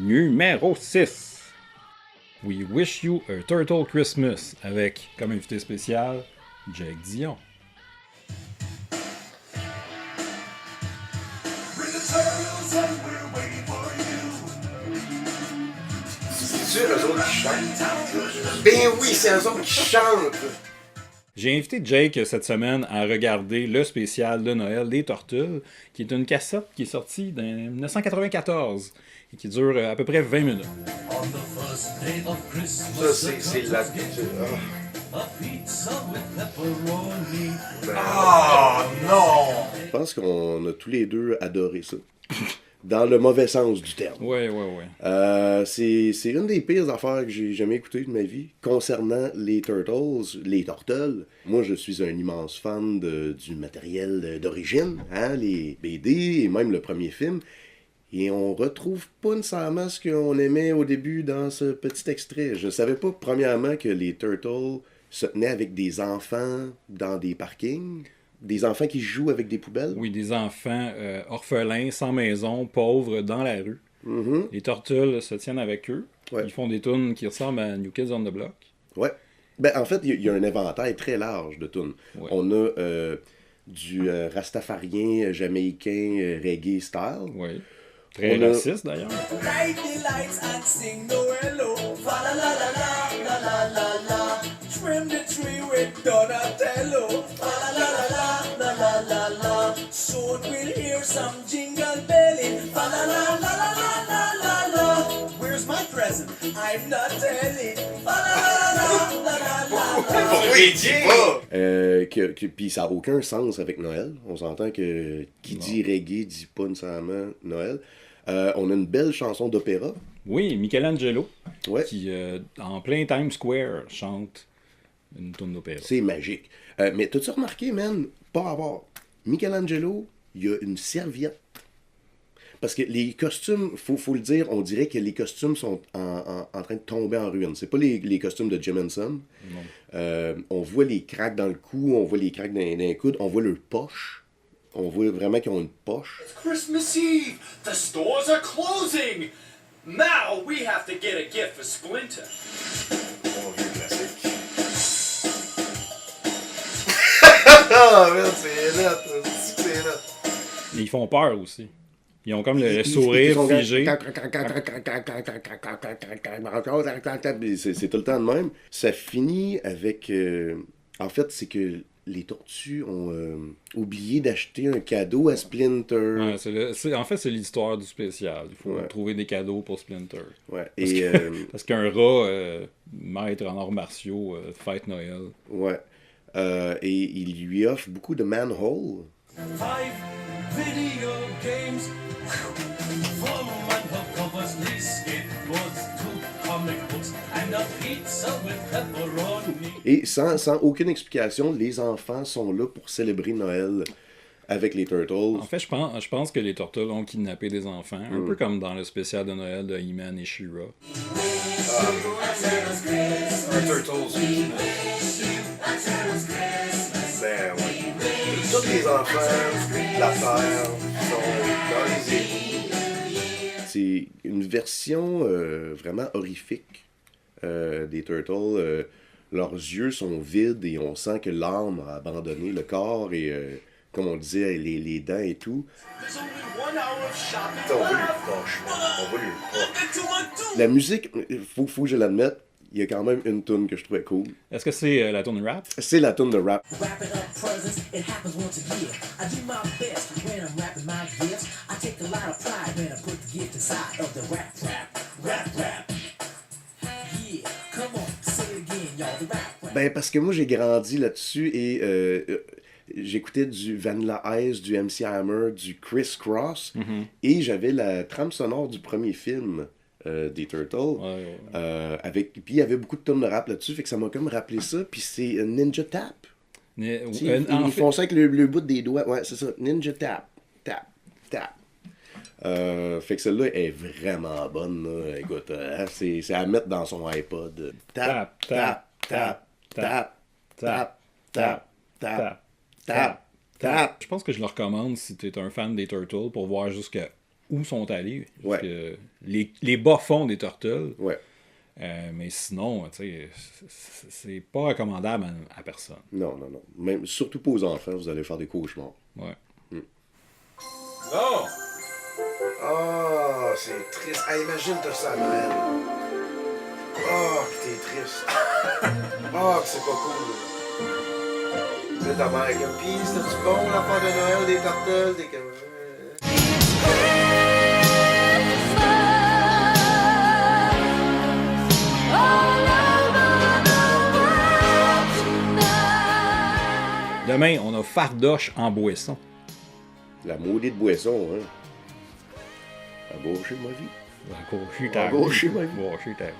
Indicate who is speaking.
Speaker 1: Numéro 6. We Wish You a Turtle Christmas avec, comme invité spécial, Jake Dion.
Speaker 2: C'est eux autres qui chantent. Ben oui, c'est eux autres qui chantent.
Speaker 1: J'ai invité Jake cette semaine à regarder le spécial de Noël des Tortues, qui est une cassette qui est sortie en 1994 et qui dure à peu près 20 minutes.
Speaker 2: Ça, c'est la... Ah non! Je pense qu'on a tous les deux adoré ça. Dans le mauvais sens du terme.
Speaker 1: Ouais.
Speaker 2: C'est une des pires affaires que j'ai jamais écoutées de ma vie. Concernant les Turtles, les Tortles, moi je suis un immense fan du matériel d'origine, hein, les BD et même le premier film. Et on retrouve pas nécessairement ce qu'on aimait au début dans ce petit extrait. Je savais pas, premièrement, que les Turtles se tenaient avec des enfants dans des parkings. Des enfants qui jouent avec des poubelles?
Speaker 1: Oui, des enfants orphelins, sans maison, pauvres, dans la rue.
Speaker 2: Mm-hmm.
Speaker 1: Les Tortues se tiennent avec eux.
Speaker 2: Ouais.
Speaker 1: Ils font des tunes qui ressemblent à New Kids on the Block.
Speaker 2: Ouais. Ben, en fait, il y a un éventail très large de tunes.
Speaker 1: Ouais.
Speaker 2: On a du rastafarien jamaïcain reggae style.
Speaker 1: Oui. Très
Speaker 2: On a-
Speaker 1: raciste, d'ailleurs.
Speaker 3: Light the lights and sing Noello. Fa la la la la la la la la. Trim the tree with Donatello. Fa la la la la la la la la. Soon we'll hear some jingle belling. Fa la la la la la la la la. Where's my present? I'm not telling. Fa la la la la la la la.
Speaker 2: Oui, dis pas! Puis ça n'a aucun sens avec Noël. On s'entend que qui dit reggae dit pas nécessairement Noël. On a une belle chanson d'opéra.
Speaker 1: Oui, Michelangelo,
Speaker 2: Ouais.
Speaker 1: qui, en plein Times Square, chante une tune d'opéra.
Speaker 2: C'est magique. Mais t'as-tu remarqué, man, par rapport, Michelangelo, il y a une serviette. Parce que les costumes, faut le dire, on dirait que les costumes sont en train de tomber en ruine. C'est pas les costumes de Jim Henson. On voit les craques dans le cou, on voit les craques dans les coudes, on voit leur poche. On voit vraiment qu'ils ont une poche.
Speaker 4: It's Christmas Eve! The stores are closing! Now we have to get a gift for Splinter.
Speaker 2: Bon vieux classique. Ah, merde, c'est net. C'est net.
Speaker 1: Et ils font peur aussi. Ils ont comme le sourire figé.
Speaker 2: C'est tout le temps de même. Ça finit avec... En fait, c'est que les tortues ont oublié d'acheter un cadeau à Splinter.
Speaker 1: Ouais, en fait, c'est l'histoire du spécial. Il faut trouver des cadeaux pour Splinter.
Speaker 2: Ouais.
Speaker 1: Parce qu'un rat, maître en arts martiaux, fête Noël.
Speaker 2: Ouais. Et il lui offre beaucoup de manhole.
Speaker 3: 5 video games. From hardcovers, these skateboards, 2 comic books, and a pizza with pepperoni.
Speaker 2: Et sans aucune explication, les enfants sont là pour célébrer Noël avec les Turtles.
Speaker 1: En fait, je pense que les Turtles ont kidnappé des enfants, un peu comme dans le spécial de Noël de He-Man et She-Ra.
Speaker 2: Un Turtles. Ben ouais. Tous les enfants de la Terre sont dans les égouts. C'est une version vraiment horrifique des Turtles. Leurs yeux sont vides et on sent que l'âme a abandonné le corps et, comme on disait, les dents et tout.
Speaker 4: There's only 1 hour of shopping
Speaker 2: On va lui
Speaker 4: left.
Speaker 2: poche. On va lui poche.
Speaker 4: Look into my do.
Speaker 2: La musique, faut que je l'admette, il y a quand même une tune que je trouvais cool.
Speaker 1: Est-ce que c'est la tune rap?
Speaker 2: C'est la tune de rap.
Speaker 3: Wrapping up presents, it happens once a year. I do my best when I'm wrapping my gifts. I take a lot of pride when I put the gift inside of the wrap. Yeah, come on, say it again, y'all, the wrap.
Speaker 2: Ben, parce que moi, j'ai grandi là-dessus et j'écoutais du Vanilla Ice, du MC Hammer, du Criss Cross et j'avais la trame sonore du premier film des Turtles.
Speaker 1: Ouais.
Speaker 2: Puis il y avait beaucoup de tunes de rap là-dessus, fait que ça m'a comme rappelé ça. Puis c'est Ninja Tap. Ils font ça avec le bout des doigts. Ouais, c'est ça. Ninja Tap. Tap. Tap. Fait que celle-là est vraiment bonne. Là. Écoute, c'est à mettre dans son iPod. Tap, tap, tap, tap, tap, tap, tap, tap, tap.
Speaker 1: Je pense que je le recommande si tu es un fan des Turtles pour voir jusqu'à où sont allés.
Speaker 2: Ouais.
Speaker 1: Parce que les bas-fonds des Turtles.
Speaker 2: Ouais.
Speaker 1: Mais sinon, tu sais, c'est pas recommandable à personne.
Speaker 2: Non. Même, surtout pas aux enfants, vous allez faire des cauchemars.
Speaker 1: Ouais.
Speaker 4: Oh,
Speaker 5: Ah, c'est triste. Ah, imagine t'as ça à Noël. Ah, que t'es triste. Ah, que c'est pas cool. Là, ta mère est comme, pis c'était-tu bon l'affaire de Noël des Turtles? T'es comme...
Speaker 1: Demain, on a Fardoche en boisson.
Speaker 2: La maudite boisson, hein. À gaucher ma vie.
Speaker 1: À gaucher
Speaker 2: À gaucher ma vie.
Speaker 1: Gaucher ta vie.